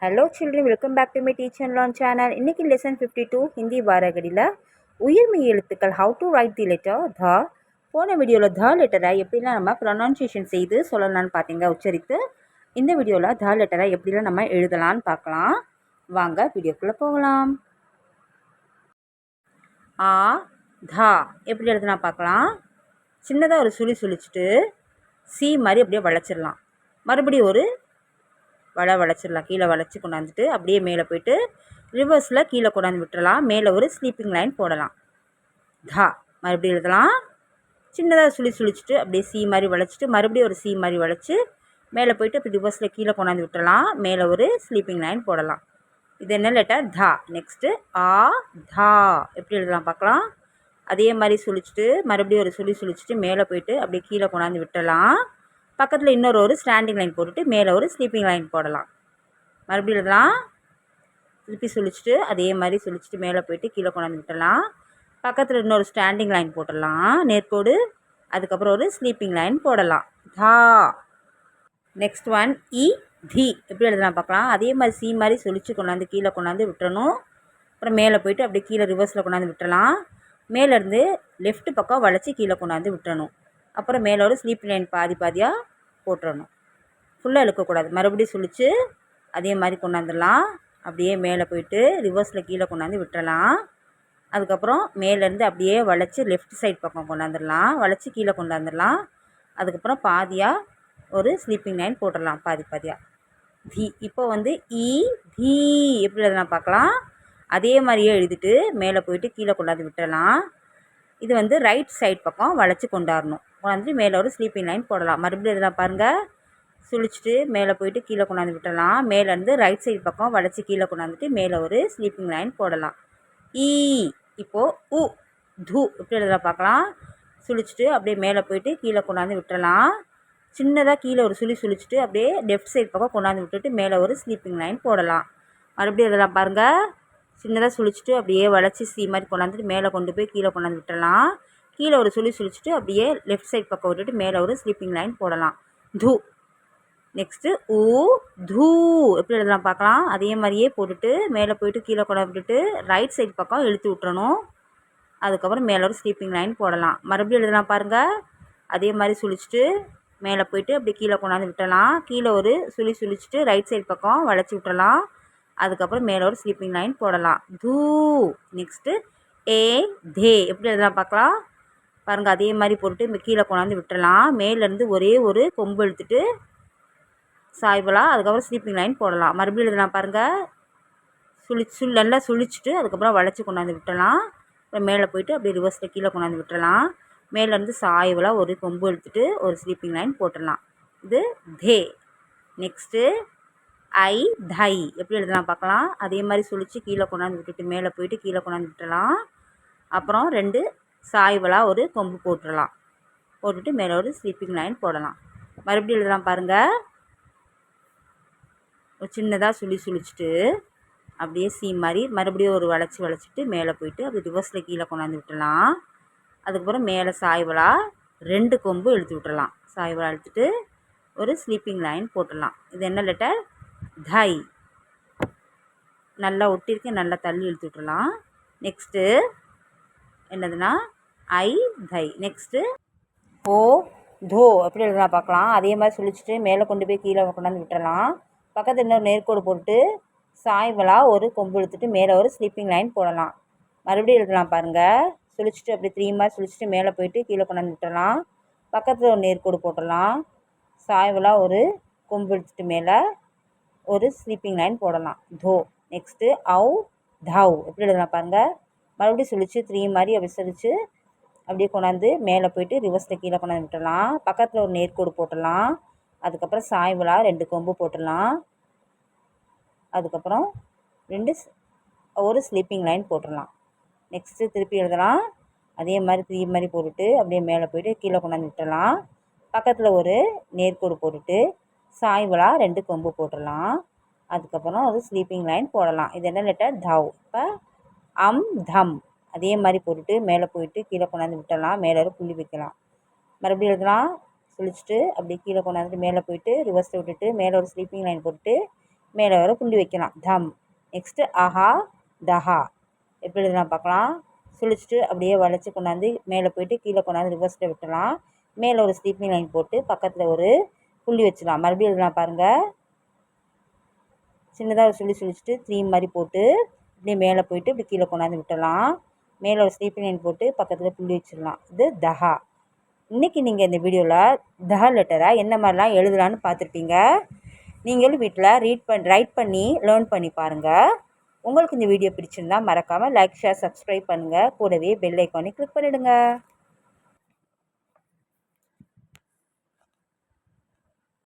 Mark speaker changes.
Speaker 1: Hello children, welcome back to my teacher learn channel. இன்றைக்கி lesson 52 Hindi வாரகடியில் உயிர்மெய் எழுத்துக்கள் how to write the letter த. போன வீடியோவில் த லெட்டரை எப்படிலாம் நம்ம ப்ரொனன்சியேஷன் செய்து சொல்லலான்னு பார்த்தீங்க, உச்சரித்து. இந்த வீடியோவில் த லெட்டரை எப்படிலாம் நம்ம எழுதலான்னு பார்க்கலாம். வாங்க வீடியோக்குள்ளே போகலாம். ஆ தா எப்படி எழுதுனா பார்க்கலாம். சின்னதாக ஒரு சுழி சுழிச்சிட்டு சி மாதிரி அப்படியே வளைச்சிடலாம். மறுபடியும் ஒரு வளைச்சிடலாம். கீழே வளைச்சி கொண்டாந்துட்டு அப்படியே மேலே போய்ட்டு ரிவர்ஸில் கீழே கொண்டாந்து விட்டுறலாம். மேலே ஒரு ஸ்லீப்பிங் லைன் போடலாம். தா மறுபடியும் எழுதலாம். சின்னதாக சுழிச்சிட்டு அப்படியே சி மாதிரி வளைச்சிட்டு மறுபடியும் ஒரு சி மாதிரி வளைச்சி மேலே போய்ட்டு அப்படி ரிவர்ஸில் கீழே கொண்டாந்து விட்டுறலாம். மேலே ஒரு ஸ்லீப்பிங் லைன் போடலாம். இது என்ன லெட்டர்? தா. நெக்ஸ்ட்டு ஆ தா எப்படி எழுதலாம் பார்க்கலாம். அதே மாதிரி சுழிச்சிட்டு மறுபடியும் ஒரு சுழிச்சிட்டு மேலே போய்ட்டு அப்படியே கீழே கொண்டாந்து விட்டுறலாம். பக்கத்தில் இன்னொரு ஒரு ஸ்டாண்டிங் லைன் போட்டுட்டு மேலே ஒரு ஸ்லீப்பிங் லைன் போடலாம். மறுபடியும் எழுதலாம். திருப்பி சுழிச்சிட்டு அதே மாதிரி சுழிச்சிட்டு மேலே போய்ட்டு கீழே கொண்டாந்து விட்டுடலாம். பக்கத்தில் இன்னொரு ஸ்டாண்டிங் லைன் போட்டுடலாம் நேர்கோடு. அதுக்கப்புறம் ஒரு ஸ்லீப்பிங் லைன் போடலாம். தா. நெக்ஸ்ட் ஒன் இ தி எப்படி எழுதலாம் பார்க்கலாம். அதே மாதிரி சி மாதிரி சுழிச்சு கொண்டாந்து கீழே கொண்டாந்து விட்டுறணும். அப்புறம் மேலே போய்ட்டு அப்படியே கீழே ரிவர்ஸில் கொண்டாந்து விட்டுறலாம். மேலேருந்து லெஃப்ட் பக்கம் வளைச்சி கீழே கொண்டாந்து விட்டுறணும். அப்புறம் மேலே ஒரு ஸ்லீப்பிங் லைன் பாதியாக போட்டுறணும். ஃபுல்லாக இழுக்கக்கூடாது. மறுபடியும் சுழிச்சு அதே மாதிரி கொண்டாந்துடலாம். அப்படியே மேலே போய்ட்டு ரிவர்ஸில் கீழே கொண்டாந்து விட்டுறலாம். அதுக்கப்புறம் மேலேருந்து அப்படியே வளைச்சி லெஃப்ட் சைட் பக்கம் கொண்டாந்துடலாம். வளைச்சி கீழே கொண்டாந்துடலாம். அதுக்கப்புறம் பாதியாக ஒரு ஸ்லீப்பிங் லைன் போட்டுடலாம் பாதியாக. தி. இப்போ இ தி எப்படி எழுதலாம் பார்க்கலாம். அதே மாதிரியே எழுதிட்டு மேலே போய்ட்டு கீழே கொண்டாந்து விட்டுறலாம். இது ரைட் சைட் பக்கம் வளைச்சி கொண்டாடணும். கொண்டாந்து மேலே ஒரு ஸ்லீப்பிங் லைன் போடலாம். மறுபடியும் இதெல்லாம் பாருங்கள். சுழிச்சிட்டு மேலே போய்ட்டு கீழே கொண்டாந்து விட்டுடலாம். மேலேருந்து ரைட் சைடு பக்கம் வளைச்சி கீழே கொண்டாந்துட்டு மேலே ஒரு ஸ்லீப்பிங் லைன் போடலாம். ஈ. இப்போது உ து எப்படி எழுதலாம் பார்க்கலாம். சுழிச்சிட்டு அப்படியே மேலே போய்ட்டு கீழே கொண்டாந்து விட்டுறலாம். சின்னதாக கீழே ஒரு சுழிச்சிட்டு அப்படியே லெஃப்ட் சைடு பக்கம் கொண்டாந்து விட்டுட்டு மேலே ஒரு ஸ்லீப்பிங் லைன் போடலாம். மறுபடியும் எழுதலாம் பாருங்கள். சின்னதாக சுழிச்சிட்டு அப்படியே வளைச்சி சி மாதிரி கொண்டாந்துட்டு மேலே கொண்டு போய் கீழே கொண்டாந்து விட்டுடலாம். கீழே ஒரு சுழிச்சிட்டு அப்படியே லெஃப்ட் சைட் பக்கம் விட்டுட்டு மேலே ஒரு ஸ்லீப்பிங் லைன் போடலாம். து. நெக்ஸ்ட்டு ஊ தூ எப்படி எழுதலாம் பார்க்கலாம். அதே மாதிரியே போட்டுட்டு மேலே போய்ட்டு கீழே கொண்டாந்து விட்டுட்டு ரைட் சைட் பக்கம் இழுத்து விட்டுறணும். அதுக்கப்புறம் மேலே ஒரு ஸ்லீப்பிங் லைன் போடலாம். மறுபடியும் எழுதலாம் பாருங்கள். அதே மாதிரி சுழிச்சிட்டு மேலே போய்ட்டு அப்படி கீழே கொண்டாந்து விட்டுடலாம். கீழே ஒரு சுழிச்சிட்டு ரைட் சைட் பக்கம் வளைச்சி விட்டுறலாம். அதுக்கப்புறம் மேலே ஒரு ஸ்லீப்பிங் லைன் போடலாம். தூ. நெக்ஸ்ட்டு ஏ தே எப்படி எழுதலாம் பார்க்கலாம். பாருங்கள். அதே மாதிரி போட்டுட்டு கீழே கொண்டாந்து விட்டுறலாம். மேலேருந்து ஒரே ஒரு கொம்பு இழுத்துட்டு சாய்வலாம். அதுக்கப்புறம் ஸ்லீப்பிங் லைன் போடலாம். மறுபடியும் எழுதலாம் பாருங்கள். நல்லா சுழிச்சிட்டு அதுக்கப்புறம் வளைச்சி கொண்டாந்து விட்டுறலாம். அப்புறம் மேலே போய்ட்டு அப்படியே ரிவர்ஸில் கீழே கொண்டாந்து விட்டுறலாம். மேலேருந்து சாய்வலாக ஒரு கொம்பு எடுத்துகிட்டு ஒரு ஸ்லீப்பிங் லைன் போட்டுடலாம். இது தே. நெக்ஸ்ட்டு ஐ தை எப்படி எழுதலாம் பார்க்கலாம். அதே மாதிரி சுழிச்சு கீழே கொண்டாந்து விட்டுட்டு மேலே போய்ட்டு கீழே கொண்டாந்து விட்டுறலாம். அப்புறம் 2 சாய்வலாக ஒரு கொம்பு போட்டுடலாம். போட்டுட்டு மேலே ஒரு ஸ்லீப்பிங் லைன் போடலாம். மறுபடியும் எழுதலாம் பாருங்கள். ஒரு சின்னதாக சுழிச்சிட்டு அப்படியே சி மாதிரி மறுபடியும் ஒரு வளைச்சிட்டு மேலே போய்ட்டு அப்படி ரிவர்ஸில் கீழே கொண்டாந்து விட்டுடலாம். அதுக்கப்புறம் மேலே சாய்வலாக 2 கொம்பு இழுத்து விட்டுறலாம். சாய்வலாக இழுத்துட்டு ஒரு ஸ்லீப்பிங் லைன் போட்டுடலாம். இது என்ன லெட்டர்? தை. நல்லா ஒட்டிருக்கு. நல்லா தள்ளி இழுத்து விட்டுறலாம். நெக்ஸ்ட்டு என்னதுன்னா ஐ தை. நெக்ஸ்ட்டு ஓ தோ எப்படி எழுதலாம் பார்க்கலாம். அதே மாதிரி சுழிச்சிட்டு மேலே கொண்டு போய் கீழே கொண்டாந்து விட்டுறலாம். பக்கத்தில் இன்னொரு நேர்கோடு போட்டு சாய்வலாக ஒரு கொம்பு இழுத்துட்டு மேலே ஒரு ஸ்லீப்பிங் லைன் போடலாம். மறுபடியும் எழுதலாம் பாருங்கள். சுழிச்சிட்டு அப்படி 3 மாதிரி சுழிச்சிட்டு மேலே போய்ட்டு கீழே கொண்டாந்து விட்டுறலாம். பக்கத்தில் ஒரு நேர்கோடு போட்டுடலாம். சாய்வலாக ஒரு கொம்பு இழுத்துட்டு மேலே ஒரு ஸ்லீப்பிங் லைன் போடலாம். தோ. நெக்ஸ்ட்டு அவ் தவ் எப்படி எழுதலாம் பாருங்கள். மறுபடியும் சுழிச்சு 3 மாதிரி அப்படி சுழிச்சு அப்படியே கொண்டாந்து மேலே போய்ட்டு ரிவர்ஸில் கீழே கொண்டாந்து விட்டுடலாம். பக்கத்தில் ஒரு நேர்கோடு போட்டுடலாம். அதுக்கப்புறம் சாய்வலாக 2 கொம்பு போட்டுடலாம். அதுக்கப்புறம் ஒரு ஸ்லீப்பிங் லைன் போட்டுடலாம். நெக்ஸ்ட்டு திருப்பி எழுதலாம். அதே மாதிரி 3 மாதிரி போட்டுட்டு அப்படியே மேலே போய்ட்டு கீழே கொண்டாந்து விட்டுடலாம். பக்கத்தில் ஒரு நேர்கோடு போட்டுட்டு சாய்வலாக 2 கொம்பு போட்டுடலாம். அதுக்கப்புறம் ஒரு ஸ்லீப்பிங் லைன் போடலாம். இது என்ன லெட்டர்? தவ். இப்போ தம் அதே மாதிரி போட்டுட்டு மேலே போய்ட்டு கீழே கொண்டாந்து விட்டுடலாம். மேலே ஒரு புள்ளி வைக்கலாம். மறுபடியும் எழுதலாம். சுழிச்சிட்டு அப்படியே கீழே கொண்டாந்துட்டு மேலே போய்ட்டு ரிவர்ஸில் விட்டுட்டு மேலே ஒரு ஸ்லீப்பிங் லைன் போட்டுட்டு மேலே வர புள்ளி வைக்கலாம். தம். நெக்ஸ்ட்டு அஹா தஹா எப்படி எழுதலாம் பார்க்கலாம். சுழிச்சிட்டு அப்படியே வளைச்சி கொண்டாந்து மேலே போயிட்டு கீழே கொண்டாந்து ரிவர்ஸில் விட்டுலாம். மேலே ஒரு ஸ்லீப்பிங் லைன் போட்டு பக்கத்தில் ஒரு புள்ளி வச்சிடலாம். மறுபடியும் எழுதலாம் பாருங்கள். சின்னதாக ஒரு சுழிச்சிட்டு 3 மாதிரி போட்டு இப்படியே மேலே போயிட்டு இப்படி கீழே கொண்டாந்து விட்டுடலாம். மேலே ஒரு ஸ்லீப்பிங் லைன் போட்டு பக்கத்தில் புள்ளி வச்சிடலாம். இது தஹா. இன்றைக்கி நீங்கள் இந்த வீடியோவில் தஹா லெட்டரை என்ன மாதிரிலாம் எழுதலான்னு பார்த்துருப்பீங்க. நீங்களும் வீட்டில் ரைட் பண்ணி லேர்ன் பண்ணி பாருங்கள். உங்களுக்கு இந்த வீடியோ பிடிச்சிருந்தால் மறக்காமல் லைக் ஷேர் சப்ஸ்கிரைப் பண்ணுங்கள். கூடவே பெல் ஐக்கானை கிளிக் பண்ணிவிடுங்க.